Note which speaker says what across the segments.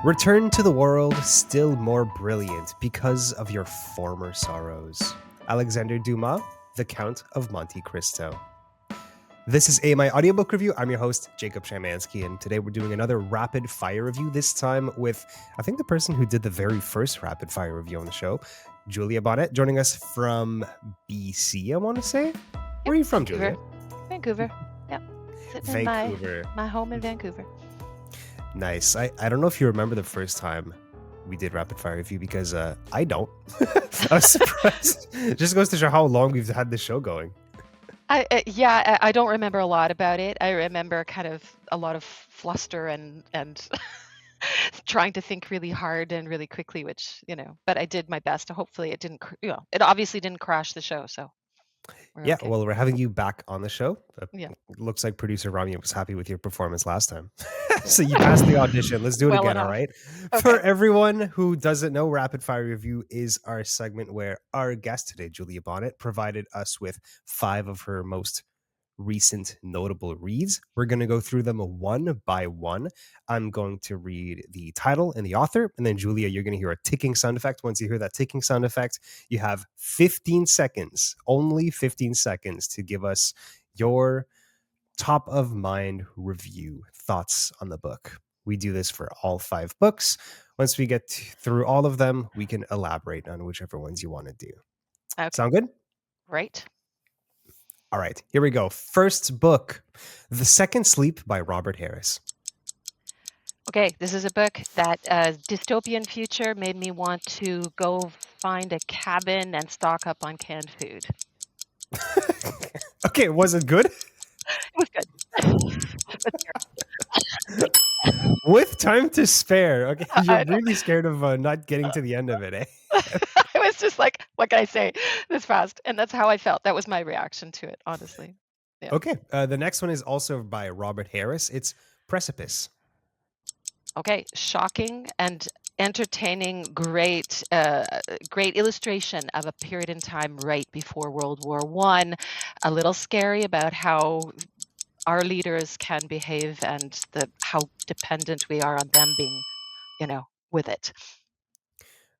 Speaker 1: Return to the world still more brilliant because of your former sorrows. Alexandre Dumas, The Count of Monte Cristo. This is AMI Audiobook Review. I'm your host, Jacob Shamansky, and today we're doing another rapid fire review, this time with, I think, the person who did the very first rapid fire review on the show, Julia Bonnett, joining us from BC, I want to say. Where are you from,
Speaker 2: Vancouver.
Speaker 1: Julia?
Speaker 2: Vancouver. Yep. Sitting in
Speaker 1: Vancouver.
Speaker 2: my home in Vancouver.
Speaker 1: Nice. I don't know if you remember the first time we did rapid fire review because I don't. I was surprised. It just goes to show how long we've had this show going.
Speaker 2: I don't remember a lot about it. I remember kind of a lot of fluster and trying to think really hard and really quickly, which, but I did my best. Hopefully it didn't, it obviously didn't crash the show. So we're
Speaker 1: Yeah,
Speaker 2: okay.
Speaker 1: well, we're having you back on the show.
Speaker 2: Yeah.
Speaker 1: It looks like producer Rami was happy with your performance last time. So you passed the audition. Let's do it
Speaker 2: Well
Speaker 1: again, all
Speaker 2: enough.
Speaker 1: right? For
Speaker 2: Okay.
Speaker 1: everyone who doesn't know, Rapid Fire Review is our segment where our guest today, Julia Bonnett, provided us with 5 of her most recent notable reads. We're going to go through them one by one. I'm going to read the title and the author, and then Julia, you're going to hear a ticking sound effect. Once you hear that ticking sound effect, you have 15 seconds, only 15 seconds, to give us your top of mind review thoughts on the book. We do this for all 5 books. Once we get through all of them, we can elaborate on whichever ones you want to do.
Speaker 2: Okay.
Speaker 1: Sound good?
Speaker 2: Right.
Speaker 1: All right, here we go. First book, The Second Sleep by Robert Harris.
Speaker 2: Okay, this is a book that dystopian future made me want to go find a cabin and stock up on canned food.
Speaker 1: Okay, was it good?
Speaker 2: It was good.
Speaker 1: With time to spare. Okay, you're really scared of not getting to the end of it, eh?
Speaker 2: I was just like, what can I say this fast? And that's how I felt. That was my reaction to it, honestly. Yeah.
Speaker 1: Okay, the next one is also by Robert Harris. It's Precipice.
Speaker 2: Okay, shocking and entertaining, great illustration of a period in time right before World War I. A little scary about how our leaders can behave and how dependent we are on them being, with it.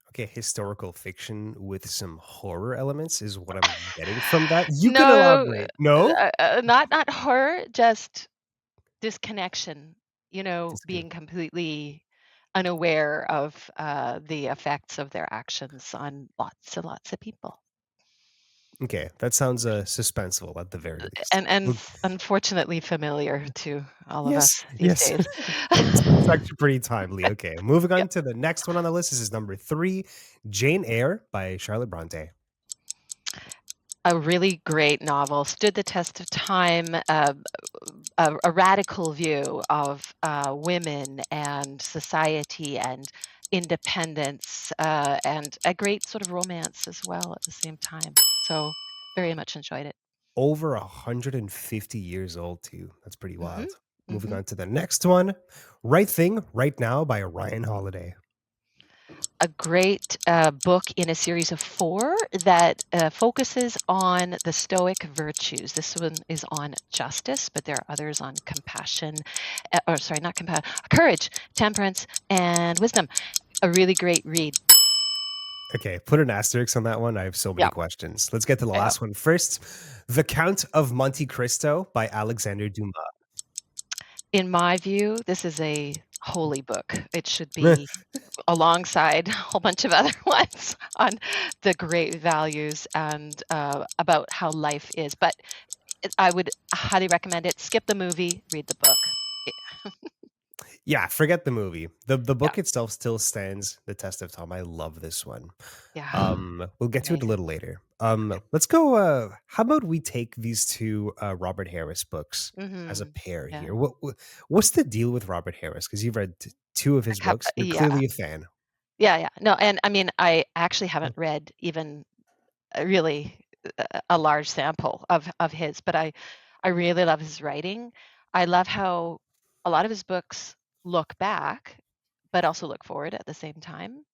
Speaker 1: Okay, historical fiction with some horror elements is what I'm getting from that. You can
Speaker 2: No,
Speaker 1: elaborate. No?
Speaker 2: not horror, just disconnection.
Speaker 1: Just kidding.
Speaker 2: Being completely unaware of the effects of their actions on lots and lots of people.
Speaker 1: Okay, that sounds suspenseful at the very least.
Speaker 2: And unfortunately familiar to all of
Speaker 1: Yes,
Speaker 2: us these
Speaker 1: yes.
Speaker 2: days.
Speaker 1: It's actually pretty timely. Okay, moving on
Speaker 2: Yep.
Speaker 1: to the next one on the list. This is number 3, Jane Eyre by Charlotte Brontë.
Speaker 2: A really great novel, stood the test of time, a radical view of women and society and independence, and a great sort of romance as well at the same time. So very much enjoyed it.
Speaker 1: Over 150 years old, too. That's pretty wild.
Speaker 2: Mm-hmm.
Speaker 1: Moving
Speaker 2: Mm-hmm.
Speaker 1: on to the next one, Right Thing, Right Now by Ryan Holiday.
Speaker 2: A great book in a series of 4 that focuses on the stoic virtues. This one is on justice, but there are others on compassion, not compassion, courage, temperance, and wisdom. A really great read.
Speaker 1: Okay, put an asterisk on that one. I have so many questions. Let's get to the
Speaker 2: I know.
Speaker 1: last one first. The Count of Monte Cristo by Alexandre Dumas.
Speaker 2: In my view, this is a holy book. It should be alongside a whole bunch of other ones on the great values and about how life is. But I would highly recommend it. Skip the movie, read the book.
Speaker 1: Yeah, forget the movie. The book
Speaker 2: Yeah.
Speaker 1: itself still stands the test of time. I love this one.
Speaker 2: Yeah.
Speaker 1: We'll get to it a
Speaker 2: Amazing.
Speaker 1: little later. Let's go. How about we take these 2 Robert Harris books as a pair
Speaker 2: Yeah.
Speaker 1: here? What's the deal with Robert Harris? Because you've read 2 of his books. You're clearly a fan.
Speaker 2: Yeah. No, and I mean, I actually haven't read even really a large sample of his, but I really love his writing. I love how a lot of his books look back, but also look forward at the same time.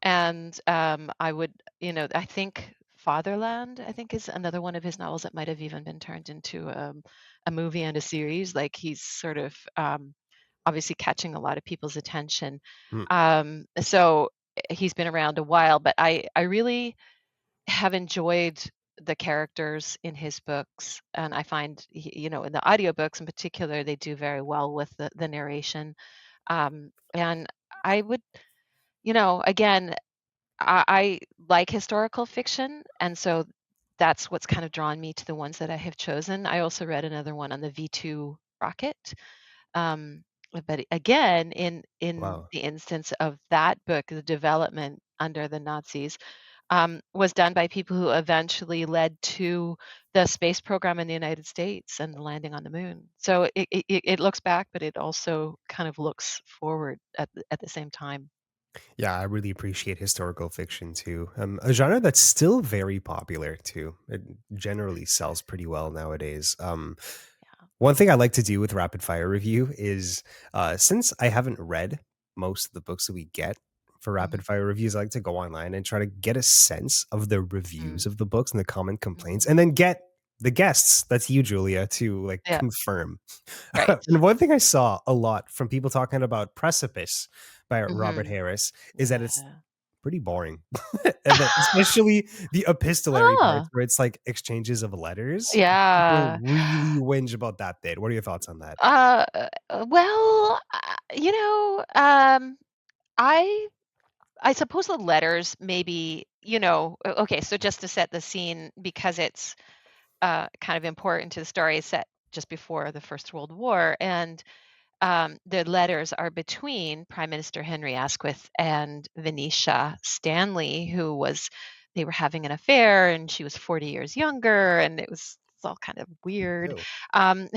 Speaker 2: And I would, I think Fatherland, I think, is another one of his novels that might have even been turned into a movie and a series. Like he's sort of obviously catching a lot of people's attention.
Speaker 1: Mm.
Speaker 2: So he's been around a while, but I really have enjoyed the characters in his books, and I find in the audiobooks in particular, they do very well with the narration. And I would, again, I like historical fiction, and so that's what's kind of drawn me to the ones that I have chosen. I also read another one on the V2 rocket. Um, but again, in
Speaker 1: Wow.
Speaker 2: the instance of that book, the development under the Nazis was done by people who eventually led to the space program in the United States and the landing on the moon. So it looks back, but it also kind of looks forward at the same time.
Speaker 1: Yeah, I really appreciate historical fiction too. A genre that's still very popular too. It generally sells pretty well nowadays.
Speaker 2: Yeah.
Speaker 1: One thing I like to do with rapid fire review is, since I haven't read most of the books that we get for
Speaker 2: Mhm.
Speaker 1: rapid fire reviews, I like to go online and try to get a sense of the
Speaker 2: Mm,
Speaker 1: reviews of the books and the common complaints,
Speaker 2: mhm.
Speaker 1: and then get the guests, that's you, Julia, to like
Speaker 2: Yeah,
Speaker 1: confirm.
Speaker 2: right.
Speaker 1: And one thing I saw a lot from people talking about Precipice by Robert
Speaker 2: Mhm.
Speaker 1: Harris is that it's
Speaker 2: Yeah.
Speaker 1: pretty boring. And that especially the epistolary parts
Speaker 2: Oh,
Speaker 1: where it's like exchanges of letters. People
Speaker 2: yeah.
Speaker 1: really whinge about that bit. What are your thoughts on that?
Speaker 2: Well, I I suppose the letters maybe, okay, so just to set the scene because it's kind of important to the story, is set just before the First World War, and the letters are between Prime Minister Henry Asquith and Venetia Stanley, they were having an affair, and she was 40 years younger, and it's all kind of weird.
Speaker 1: Ew.
Speaker 2: Um,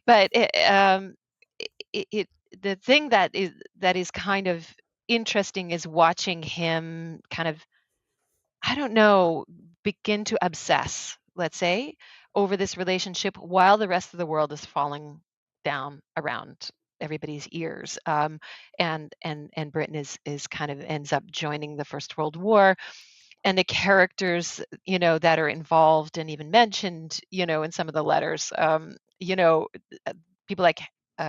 Speaker 2: but it the thing that is kind of interesting is watching him kind of, I don't know, begin to obsess, let's say, over this relationship while the rest of the world is falling down around everybody's ears. And Britain is kind of ends up joining the First World War, and the characters, that are involved and even mentioned, in some of the letters, uh, people like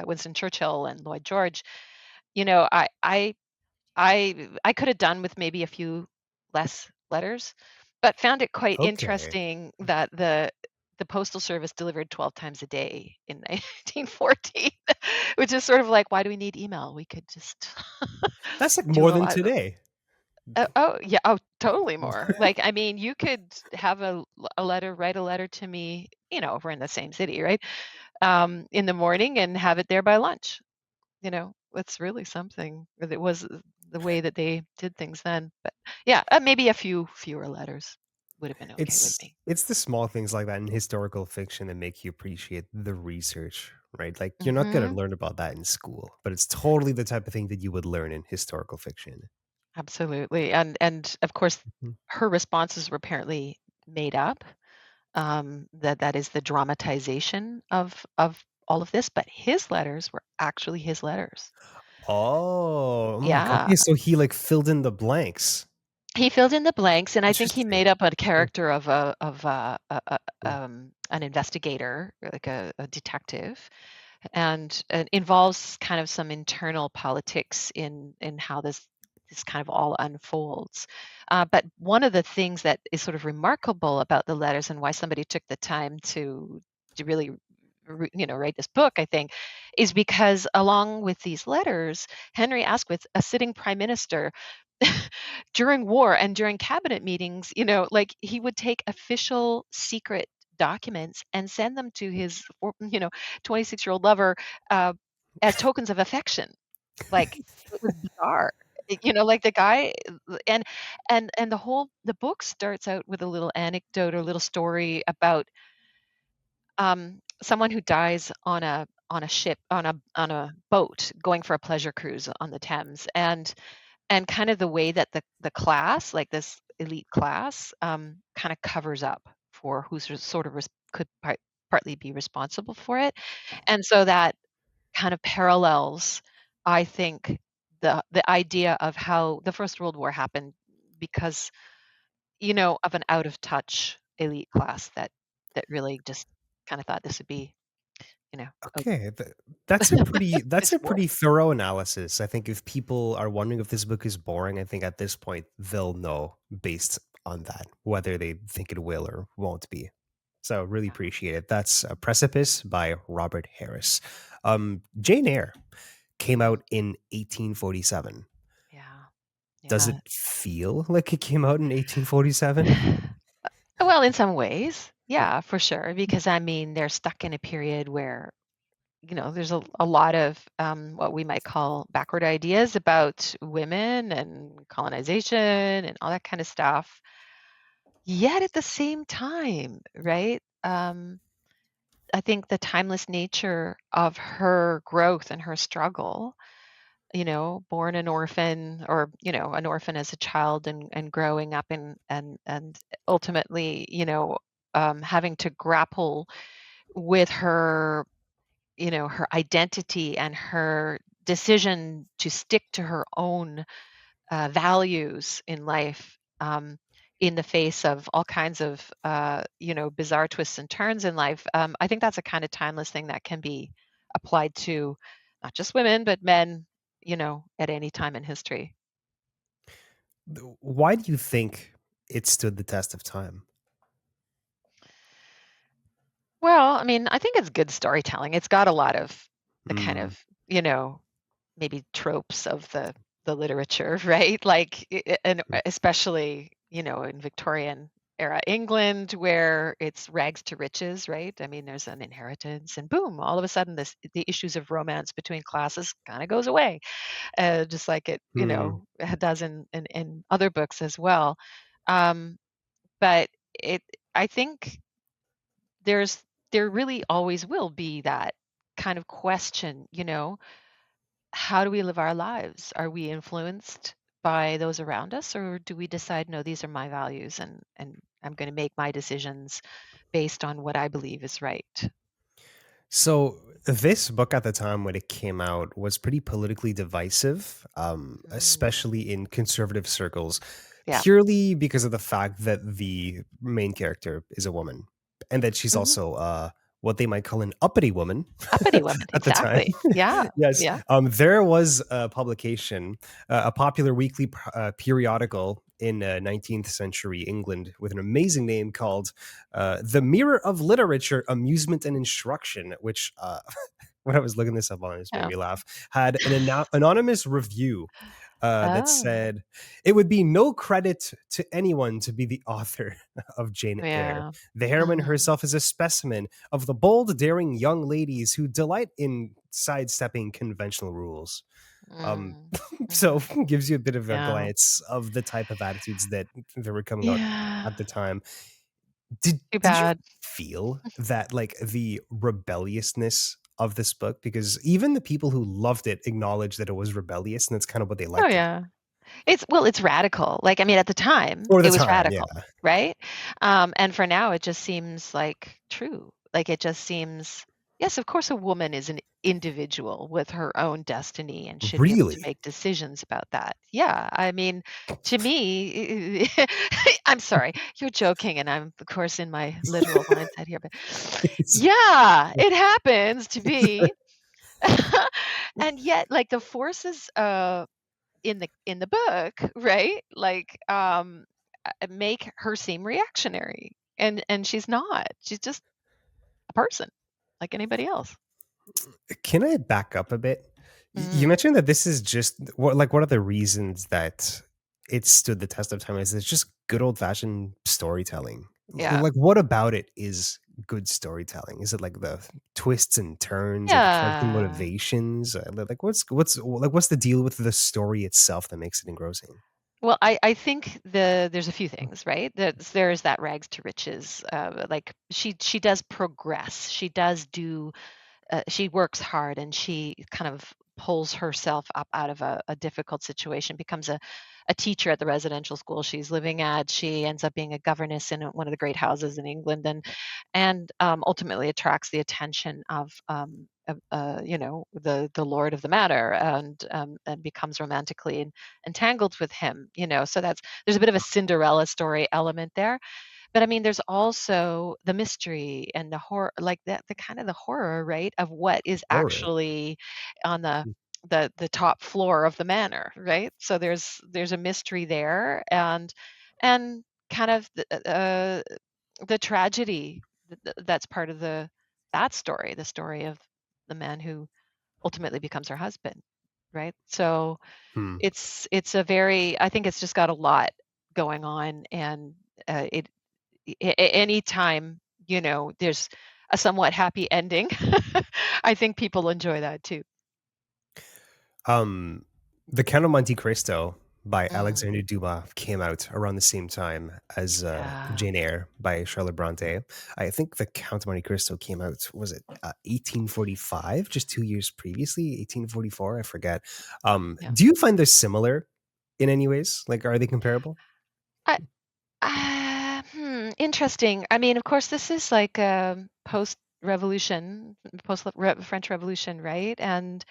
Speaker 2: Winston Churchill and Lloyd George. You know, I could have done with maybe a few less letters, but found it quite
Speaker 1: Okay.
Speaker 2: interesting that the postal service delivered 12 times a day in 1914, which is sort of like, why do we need email? We could just
Speaker 1: That's like
Speaker 2: do
Speaker 1: more
Speaker 2: a
Speaker 1: than
Speaker 2: lot.
Speaker 1: today.
Speaker 2: Oh yeah, oh totally more. Like, I mean, you could have a letter, write a letter to me, if we're in the same city, right? In the morning and have it there by lunch. It's really something. It was the way that they did things then. But yeah, maybe a fewer letters would have been okay with me.
Speaker 1: It's the small things like that in historical fiction that make you appreciate the research, right? Like you're not gonna
Speaker 2: Mhm.
Speaker 1: learn about that in school, but it's totally the type of thing that you would learn in historical fiction.
Speaker 2: Absolutely. And of course,
Speaker 1: Mhm.
Speaker 2: her responses were apparently made up. That is the dramatization of all of this, but his letters were actually his letters.
Speaker 1: Oh,
Speaker 2: Yeah.
Speaker 1: okay, so he, like, filled in the blanks.
Speaker 2: He filled in the blanks, and I think he
Speaker 1: Interesting.
Speaker 2: made up a
Speaker 1: Mm,
Speaker 2: character of
Speaker 1: mm.
Speaker 2: an investigator, like a detective, and it involves kind of some internal politics in how this kind of all unfolds. But one of the things that is sort of remarkable about the letters and why somebody took the time to really write this book, I think, is because along with these letters, Henry Asquith, a sitting prime minister, during war and during cabinet meetings, like he would take official secret documents and send them to his 26-year-old lover, uh, as tokens of affection. Like, it was bizarre. Like the guy, and the book starts out with a little anecdote or little story about someone who dies on a ship, on a boat going for a pleasure cruise on the Thames, and kind of the way that the class, like this elite class, kind of covers up for who's sort of could partly be responsible for it, and so that kind of parallels, I think, the idea of how the First World War happened because of an out of touch elite class that really just kind of thought this would be you know, of
Speaker 1: Okay, that's a pretty
Speaker 2: this war.
Speaker 1: thorough analysis. I think if people are wondering if this book is boring, I think at this point they'll know based on that whether they think it will or won't be. So really
Speaker 2: Yeah.
Speaker 1: appreciate it. That's Precipice by Robert Harris. Jane Eyre came
Speaker 2: Mm,
Speaker 1: out in 1847.
Speaker 2: yeah.
Speaker 1: Does
Speaker 2: Yeah.
Speaker 1: it feel like it came out in 1847?
Speaker 2: Well, in some ways, yeah, for sure, because, I mean, they're stuck in a period where, there's a lot of, what we might call backward ideas about women and colonization and all that kind of stuff. Yet at the same time, right? I think the timeless nature of her growth and her struggle, born an orphan or, an orphan as a child and growing up and ultimately, having to grapple with her, her identity and her decision to stick to her own values in life, in the face of all kinds of bizarre twists and turns in life. I think that's a kind of timeless thing that can be applied to not just women but men, at any time in history.
Speaker 1: Why do you think it stood the test of time?
Speaker 2: Well, I mean, I think it's good storytelling. It's got a lot of the kind
Speaker 1: Mm,
Speaker 2: of, you know maybe tropes of the literature, right? Like, and
Speaker 1: mm,
Speaker 2: especially, in Victorian era England, where it's rags to riches, right? I mean, there's an inheritance, and boom, all of a sudden, the issues of romance between classes kind of goes away, just like it,
Speaker 1: mm.
Speaker 2: it does in other books as well. Um, but it, I think there's there really always will be that kind of question, how do we live our lives? Are we influenced by those around us, or do we decide, no, these are my values, and I'm going to make my decisions based on what I believe is right?
Speaker 1: So this book at the time when it came out was pretty politically divisive,
Speaker 2: Mm,
Speaker 1: especially in conservative circles,
Speaker 2: yeah.
Speaker 1: purely because of the fact that the main character is a woman and that she's
Speaker 2: Hmm.
Speaker 1: also what they might call an uppity woman
Speaker 2: Uppity women,
Speaker 1: at the time.
Speaker 2: exactly. Yeah,
Speaker 1: Yes,
Speaker 2: yeah.
Speaker 1: there was a publication, a popular weekly periodical in 19th century England with an amazing name called The Mirror of Literature, Amusement and Instruction, which when I was looking this up on it, just made
Speaker 2: Yeah.
Speaker 1: me laugh, had an anonymous review that
Speaker 2: Oh,
Speaker 1: said, "It would be no credit to anyone to be the author of Jane Eyre.
Speaker 2: yeah.
Speaker 1: The heroine
Speaker 2: Hmm.
Speaker 1: herself is a specimen of the bold, daring young ladies who delight in sidestepping conventional rules." Um,
Speaker 2: Mm,
Speaker 1: so
Speaker 2: hmm.
Speaker 1: gives you a bit of a
Speaker 2: Yeah.
Speaker 1: glance of the type of attitudes that they were coming out
Speaker 2: Yeah.
Speaker 1: at the time. Did you
Speaker 2: Too bad.
Speaker 1: feel that, like, the rebelliousness of this book? Because even the people who loved it acknowledged that it was rebellious, and that's kind of what they
Speaker 2: Oh,
Speaker 1: liked about
Speaker 2: yeah. It's radical. Like, I mean, at the time,
Speaker 1: for the
Speaker 2: it was
Speaker 1: time, yeah.
Speaker 2: radical, right? And for now, it just seems like true. Like, it just seems, yes, of course, a woman is an individual with her own destiny and should be able to
Speaker 1: Really?
Speaker 2: make decisions about that. Yeah, I mean, to me, I'm sorry, you're joking, and I'm, of course, in my literal mindset here, but
Speaker 1: It's
Speaker 2: yeah, it happens to be. And yet, like, the forces, in the book, right? Like, make her seem reactionary, and she's not. She's just a person like anybody else.
Speaker 1: Can I back up a bit? You
Speaker 2: Mm,
Speaker 1: mentioned that this is just what are the reasons that it stood the test of time? Is it's just good old fashioned storytelling?
Speaker 2: yeah.
Speaker 1: Like, what about it is good storytelling? Is it like the twists and turns or the character
Speaker 2: Yeah.
Speaker 1: motivations? Like, what's the deal with the story itself that makes it engrossing?
Speaker 2: Well, I think there's a few things, right? There's that rags to riches, like, she does progress. She does do she works hard, and she kind of pulls herself up out of a difficult situation, becomes a teacher at the residential school she's living at. She ends up being a governess in one of the great houses in England, and ultimately attracts the attention of the lord of the manor, and becomes romantically entangled with him. So there's a bit of a Cinderella story element there. But I mean, there's also the mystery and the horror, like that, the kind of the horror, right, of what is
Speaker 1: Horror.
Speaker 2: actually on
Speaker 1: Mm.
Speaker 2: the top floor of the manor, right? So there's a mystery there, and kind of the tragedy that's part of that story, the story of the man who ultimately becomes her husband, right? So
Speaker 1: Hmm.
Speaker 2: it's a very, I think it's just got a lot going on, and it anytime, there's a somewhat happy ending, I think people enjoy that too.
Speaker 1: Um, The Count of Monte Cristo by
Speaker 2: Mm,
Speaker 1: Alexandre Dumas came out around the same time as
Speaker 2: yeah,
Speaker 1: Jane Eyre by Charlotte Brontë. I think The Count of Monte Cristo came out, was it 1845, just 2 years previously, 1844? I forget.
Speaker 2: yeah.
Speaker 1: Do you find they're similar in any ways? Like, are they comparable?
Speaker 2: I Interesting. I mean, of course, this is like post-revolution, French Revolution, right? And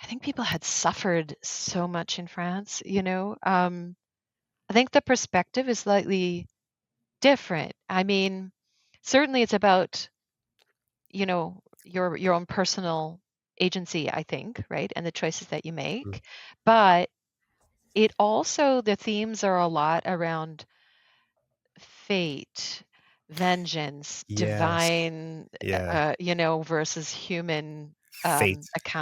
Speaker 2: I think people had suffered so much in France, I think the perspective is slightly different. I mean, certainly it's about, your own personal agency, I think, right? And the choices that you
Speaker 1: Mm.
Speaker 2: make. But it also, the themes are a lot around fate, vengeance,
Speaker 1: Yes.
Speaker 2: divine,
Speaker 1: Yeah.
Speaker 2: versus human
Speaker 1: Fate.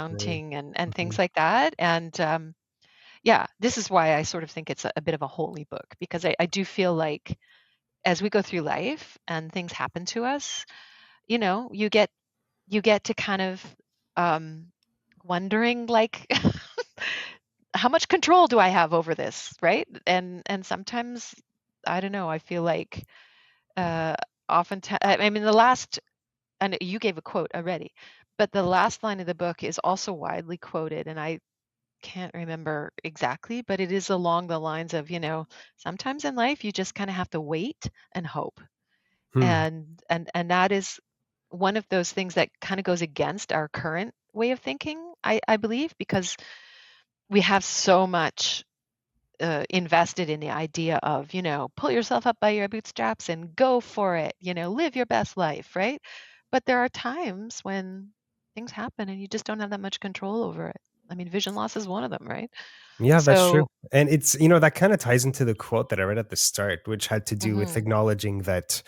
Speaker 1: Right.
Speaker 2: accounting and
Speaker 1: Mhm.
Speaker 2: things like that. And yeah, this is why I sort of think it's a bit of a holy book, because I do feel like as we go through life and things happen to us, you get to kind of um, wondering, like, how much control do I have over this, right? And sometimes I don't know. I feel like uh, oftentimes, I mean, the last, and you gave a quote already, but the last line of the book is also widely quoted, and I can't remember exactly, but it is along the lines of, sometimes in life you just kind of have to wait and hope,
Speaker 1: Hmm.
Speaker 2: and that is one of those things that kind of goes against our current way of thinking, I believe, because we have so much invested in the idea of, pull yourself up by your bootstraps and go for it, live your best life, right? But there are times when things happen and you just don't have that much control over it. I mean, vision loss is one of them, right?
Speaker 1: Yeah, that's true.
Speaker 2: So,
Speaker 1: And it's, that kind of ties into the quote that I read at the start, which had to do with
Speaker 2: mhm,
Speaker 1: acknowledging that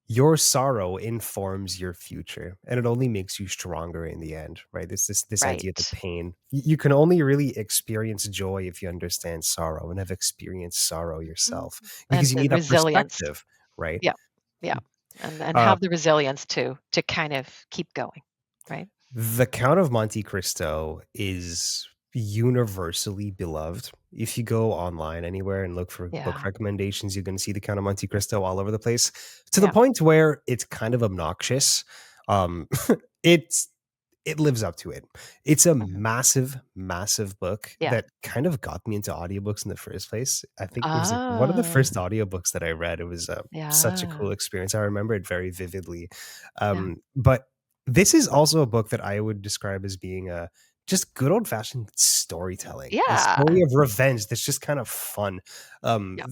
Speaker 1: your sorrow informs your future and it only makes you stronger in the end, right? This idea that
Speaker 2: right.
Speaker 1: pain, you can only really experience joy if you understand sorrow and have experienced sorrow
Speaker 2: Mm.
Speaker 1: yourself
Speaker 2: And
Speaker 1: because you
Speaker 2: the
Speaker 1: need that
Speaker 2: resilience.
Speaker 1: perspective, right?
Speaker 2: Yeah. Yeah. And
Speaker 1: Uh,
Speaker 2: have the resilience to kind of keep going, right?
Speaker 1: The Count of Monte Cristo is universally beloved. If you go online anywhere and look for book
Speaker 2: Yeah.
Speaker 1: recommendations, you're going to see The Count of Monte Cristo all over the place to the
Speaker 2: Yeah.
Speaker 1: point where it's kind of obnoxious. Um, it's it lives up to it. It's a
Speaker 2: Mhm.
Speaker 1: massive, massive book
Speaker 2: Yeah.
Speaker 1: that kind of got me into audiobooks in the first place. I think it was like one of the
Speaker 2: Ah,
Speaker 1: first audiobooks that I read. It was such a cool
Speaker 2: yeah.
Speaker 1: experience. I remember it very vividly.
Speaker 2: Yeah.
Speaker 1: But this is also a book that I would describe as being a just good old fashioned storytelling, a
Speaker 2: Yeah.
Speaker 1: story of revenge that's just kind of fun.
Speaker 2: Yeah.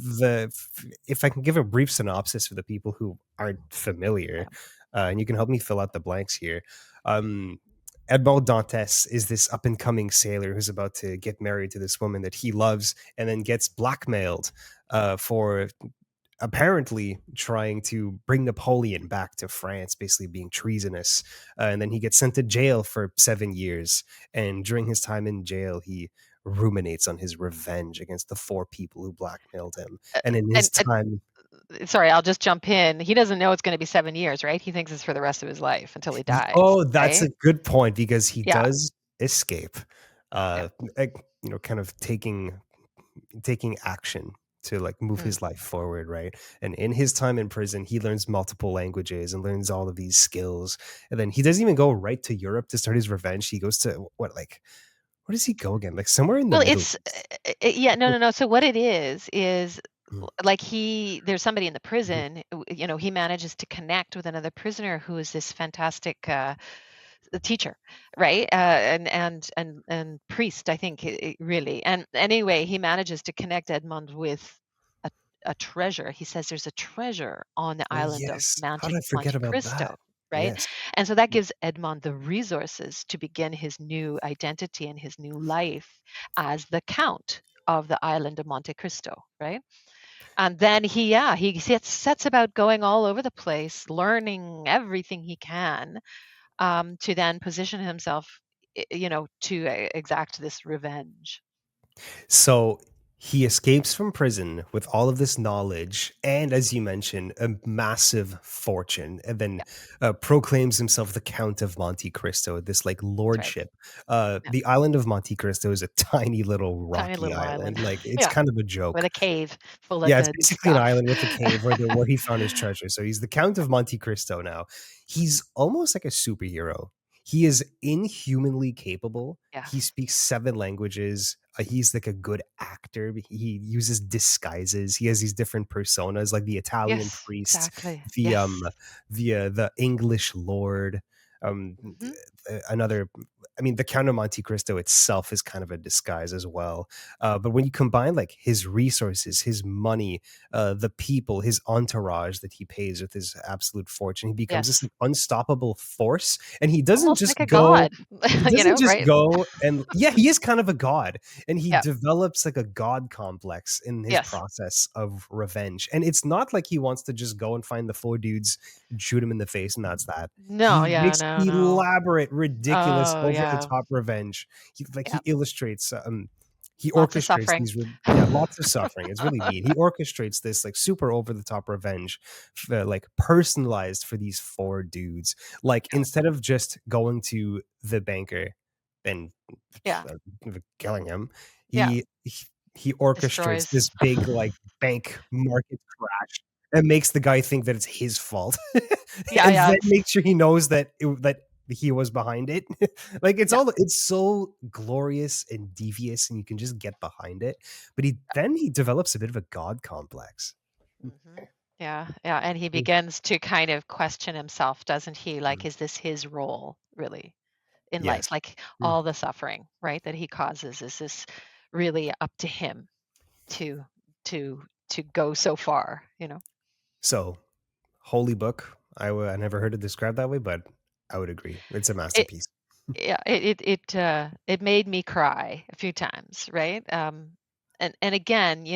Speaker 1: If I can give a brief synopsis for the people who aren't familiar,
Speaker 2: Yeah.
Speaker 1: and you can help me fill out the blanks here. Edmond Dantes is this up and coming sailor who's about to get married to this woman that he loves, and then gets blackmailed for apparently trying to bring Napoleon back to France, basically being treasonous. And then he gets sent to jail for 7 years. And during his time in jail, he ruminates on his revenge against the four people who blackmailed him. And in his
Speaker 2: And
Speaker 1: time,
Speaker 2: sorry, I'll just jump in. He doesn't know it's gonna be 7 years, right? He thinks it's for the rest of his life until he dies,
Speaker 1: oh, that's a
Speaker 2: right?
Speaker 1: good point because he
Speaker 2: Yeah.
Speaker 1: does escape,
Speaker 2: Yeah.
Speaker 1: uh, kind of taking action to like move
Speaker 2: Mm.
Speaker 1: his life forward, right? And in his time in prison, he learns multiple languages and learns all of these skills. And then he doesn't even go right to Europe to start his revenge. He goes to what, like, where does he go again? Like somewhere in the
Speaker 2: Well,
Speaker 1: Middle
Speaker 2: it's
Speaker 1: East.
Speaker 2: yeah, no, no, no. So what it is
Speaker 1: Mhm,
Speaker 2: like there's somebody in the
Speaker 1: mhm.
Speaker 2: prison, he manages to connect with another prisoner who is this fantastic teacher, right? And priest, I think, really. And anyway, he manages to connect Edmond with a treasure. He says there's a treasure on the
Speaker 1: Oh,
Speaker 2: island of
Speaker 1: yes. How did I forget
Speaker 2: Monte
Speaker 1: about that?
Speaker 2: Cristo, right?
Speaker 1: Yes.
Speaker 2: And so that gives Edmond the resources to begin his new identity and his new life as the count of the island of Monte Cristo, right? And then he sets about going all over the place, learning everything he can, to then position himself, to exact this revenge.
Speaker 1: So he escapes from prison with all of this knowledge and, as you mentioned, a massive fortune, and then
Speaker 2: Yeah,
Speaker 1: proclaims himself the Count of Monte Cristo, this like
Speaker 2: that's right.
Speaker 1: lordship.
Speaker 2: Yeah,
Speaker 1: The island of Monte Cristo is a tiny little
Speaker 2: tiny
Speaker 1: rocky
Speaker 2: little
Speaker 1: island.
Speaker 2: island.
Speaker 1: Like it's
Speaker 2: Yeah,
Speaker 1: kind of a
Speaker 2: with
Speaker 1: joke.
Speaker 2: a cave full of
Speaker 1: Yeah, it's
Speaker 2: good
Speaker 1: basically an
Speaker 2: stuff.
Speaker 1: island with a cave where he found his treasure. So he's the Count of Monte Cristo now. He's almost like a superhero. He is inhumanly capable. He
Speaker 2: Yes.
Speaker 1: speaks 7 languages. He's like a good actor. He uses disguises. He has these different personas, like the Italian
Speaker 2: Yes,
Speaker 1: priest,
Speaker 2: exactly.
Speaker 1: the
Speaker 2: Yes.
Speaker 1: um, the English lord,
Speaker 2: Mhm.
Speaker 1: another. I mean, the Count of Monte Cristo itself is kind of a disguise as well. But when you combine like his resources, his money, the people, his entourage that he pays with his absolute fortune, he becomes this
Speaker 2: Yes.
Speaker 1: like, unstoppable force. And
Speaker 2: Almost like a god,
Speaker 1: he doesn't just
Speaker 2: right?
Speaker 1: go and yeah, he is kind of a god, and he
Speaker 2: Yeah.
Speaker 1: develops like a god complex in his
Speaker 2: Yes.
Speaker 1: process of revenge. And it's not like he wants to just go and find the 4 dudes and shoot him in the face, and that's that.
Speaker 2: No,
Speaker 1: He
Speaker 2: yeah,
Speaker 1: makes
Speaker 2: no, no.
Speaker 1: elaborate, ridiculous,
Speaker 2: Oh,
Speaker 1: over the
Speaker 2: yeah.
Speaker 1: top revenge. He
Speaker 2: Yeah.
Speaker 1: illustrates he
Speaker 2: Lots of
Speaker 1: orchestrates
Speaker 2: suffering.
Speaker 1: these yeah, lots of suffering. It's really neat. He orchestrates this like super over the top revenge, like personalized for these 4 dudes. Like
Speaker 2: Yeah.
Speaker 1: instead of just going to the banker and
Speaker 2: Yeah.
Speaker 1: killing him,
Speaker 2: Yeah.
Speaker 1: he orchestrates this
Speaker 2: Destroys.
Speaker 1: big like bank market crash and makes the guy think that it's his fault,
Speaker 2: Yeah,
Speaker 1: and
Speaker 2: yeah,
Speaker 1: then make sure he knows that he was behind it. Like
Speaker 2: yeah,
Speaker 1: it's so glorious and devious, and you can just get behind it. But he develops a bit of a god complex.
Speaker 2: mhm. Yeah, yeah, and he
Speaker 1: Mm.
Speaker 2: begins to kind of question himself, doesn't he? Like,
Speaker 1: Mm.
Speaker 2: is this his role really in
Speaker 1: Yes.
Speaker 2: life? Like,
Speaker 1: Mm.
Speaker 2: all the suffering, right, that he causes, is this really up to him to to to go so far, you know?
Speaker 1: So, holy book. I never heard it described that way, but I would agree. It's a
Speaker 2: It
Speaker 1: masterpiece.
Speaker 2: yeah, it made me cry a few times, right? And again,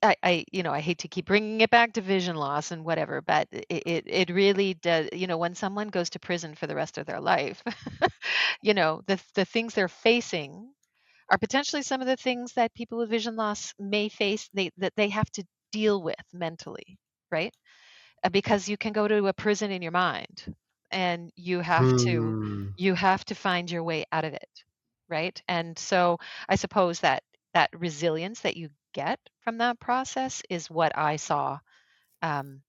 Speaker 2: I hate to keep bringing it back to vision loss and whatever, but it really does. When someone goes to prison for the rest of their life, the things they're facing are potentially some of the things that people with vision loss may face, that they have to deal with mentally, right? Because you can go to a prison in your mind, and
Speaker 1: Hmm.
Speaker 2: you have to find your way out of it, right? And so I suppose that resilience that you get from that process is what I saw, um,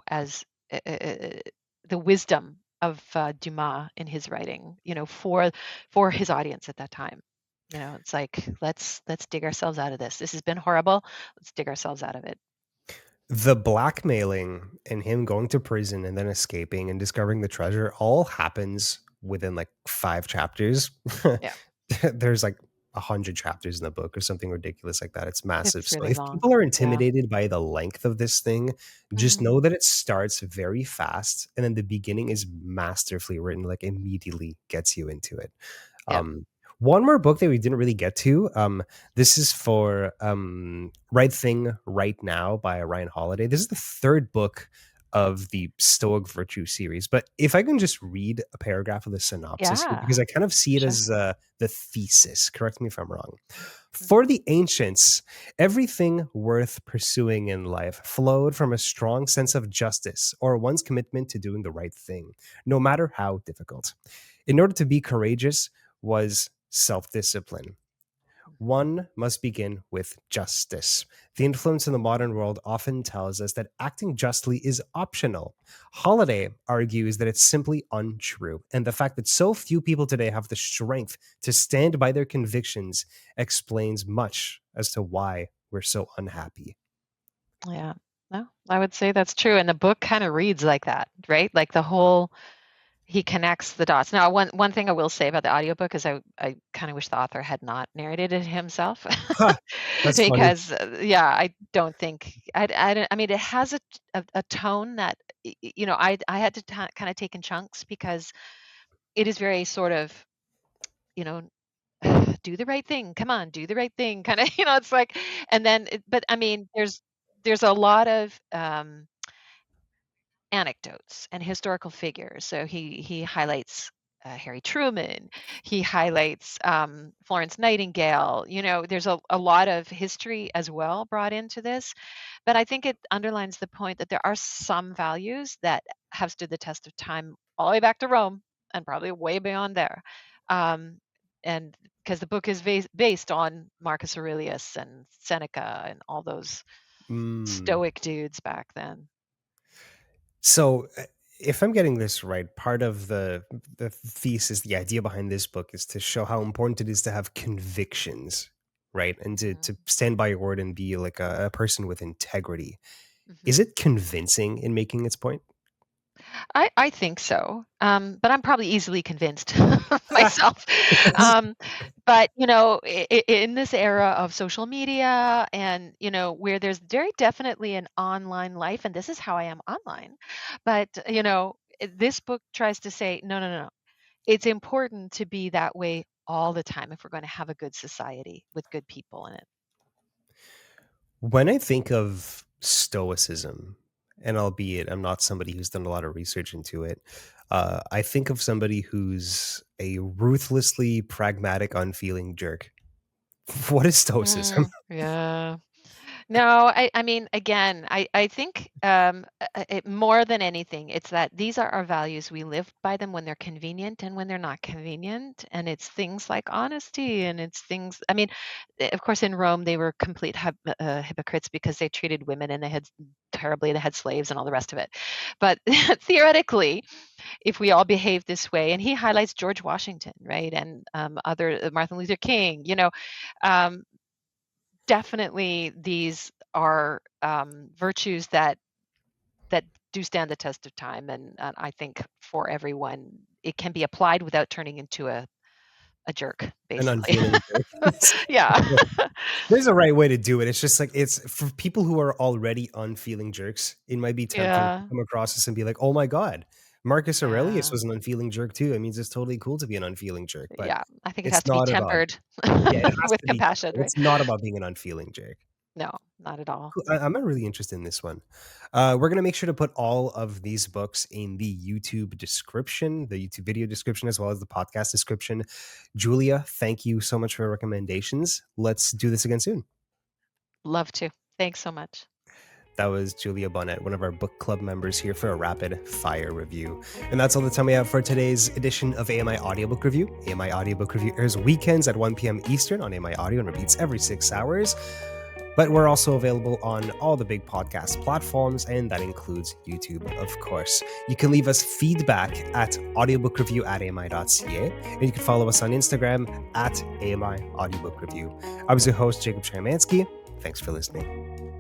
Speaker 2: as the wisdom of Dumas in his writing, for his audience at that time. It's like, let's dig ourselves out of this. This has been horrible. Let's dig ourselves out of it.
Speaker 1: The blackmailing and him going to prison and then escaping and discovering the treasure all happens within like 5 chapters.
Speaker 2: Yeah,
Speaker 1: There's like 100 chapters in the book or something ridiculous like that. It's massive.
Speaker 2: it's
Speaker 1: So
Speaker 2: really
Speaker 1: if
Speaker 2: long.
Speaker 1: people are
Speaker 2: Yeah.
Speaker 1: intimidated by the length of this thing, just
Speaker 2: Mhm.
Speaker 1: know that it starts very fast and then the beginning is masterfully written, like immediately gets you into it.
Speaker 2: Yeah.
Speaker 1: Um, one more book that we didn't really get to. This is for Right Thing Right Now by Ryan Holiday. This is the 3rd book of the Stoic Virtue series. But if I can just read a paragraph of the synopsis here,
Speaker 2: Yeah.
Speaker 1: because I kind of see it
Speaker 2: Sure.
Speaker 1: as the thesis. Correct me if I'm wrong. For
Speaker 2: Mhm.
Speaker 1: the ancients, everything worth pursuing in life flowed from a strong sense of justice or one's commitment to doing the right thing, no matter how difficult. In order to be courageous was self discipline.
Speaker 2: Mhm.
Speaker 1: One must begin with justice. The influence in the modern world often tells us that acting justly is optional. Holiday argues that it's simply untrue, and the fact that so few people today have the strength to stand by their convictions explains much as to why we're so unhappy.
Speaker 2: Yeah. No, I would say that's true, and the book kinda reads like that, right? Like, the whole he connects the dots. Now, one thing I will say about the audiobook is I kind of wish the author had not narrated it himself.
Speaker 1: Huh, that's funny.
Speaker 2: Because yeah, I don't think I don't, I mean, it has a tone that I had to kind of take in chunks because it is very sort of, you know, do the right thing. Come on, do the right thing. Kind of, it's like, and then, but I mean, there's a lot of anecdotes and historical figures. So he highlights Harry Truman. He highlights Florence Nightingale. There's a lot of history as well brought into this, but I think it underlines the point that there are some values that have stood the test of time all the way back to Rome and probably way beyond there. Um, and because the book is based on Marcus Aurelius and Seneca and all those
Speaker 1: Mm.
Speaker 2: stoic dudes back then.
Speaker 1: So, if I'm getting this right, part of the thesis, the idea behind this book is to show how important it is to have convictions, right? And to
Speaker 2: Mhm.
Speaker 1: stand by your word and be like a person with integrity. Is
Speaker 2: Mhm.
Speaker 1: it convincing in making its point?
Speaker 2: I think so, but I'm probably easily convinced myself. Um, but in this era of social media and where there's very definitely an online life, and this is how I am online. But this book tries to say, no, no, no, no. It's important to be that way all the time if we're going to have a good society with good people in it.
Speaker 1: When I think of stoicism, and albeit I'm not somebody who's done a lot of research into it, I think of somebody who's a ruthlessly pragmatic, unfeeling jerk. What is stoicism?
Speaker 2: Yeah. No, I mean, again, I think more than anything, it's that these are our values. We live by them when they're convenient and when they're not convenient. And it's things like honesty and it's things, I mean, of course, in Rome, they were complete hypocrites because they treated women and they had terribly, they had slaves and all the rest of it. But theoretically, if we all behave this way, and he highlights George Washington, right? And other Martin Luther King, um, definitely these are virtues that do stand the test of time, and I think for everyone it can be applied without turning into a jerk,
Speaker 1: An
Speaker 2: basically.
Speaker 1: unfeeling jerk.
Speaker 2: Yeah.
Speaker 1: There's a right way to do it. It's just like it's for people who are already unfeeling jerks. It might be tempting to
Speaker 2: Yeah.
Speaker 1: come across this and be like, "Oh my god, Marcus Aurelius
Speaker 2: Yeah.
Speaker 1: was an unfeeling jerk too." It means it's totally cool to be an unfeeling jerk, but
Speaker 2: Yeah. I think it has
Speaker 1: it's
Speaker 2: to be
Speaker 1: not at all.
Speaker 2: tempered
Speaker 1: Yeah, it has
Speaker 2: with
Speaker 1: to be
Speaker 2: compassion,
Speaker 1: tempered.
Speaker 2: right?
Speaker 1: It's not about being an unfeeling jerk.
Speaker 2: No, not at all.
Speaker 1: Cool. I'm not really interested in this one. We're gonna make sure to put all of these books in the YouTube description, the YouTube video description, as well as the podcast description. Julia, thank you so much for your recommendations. Let's do this again soon.
Speaker 2: Love to. Thanks so much.
Speaker 1: That was Julia Bonnett, one of our book club members here for a rapid fire review. And that's all the time we have for today's edition of AMI Audiobook Review. AMI Audiobook Review airs weekends at 1 p.m. Eastern on AMI Audio and repeats every 6 hours. But we're also available on all the big podcast platforms, and that includes YouTube, of course. You can leave us feedback at audiobookreview@ami.ca, and you can follow us on Instagram at AMI Audiobook Review. I was your host, Jacob Szymanski. Thanks for listening.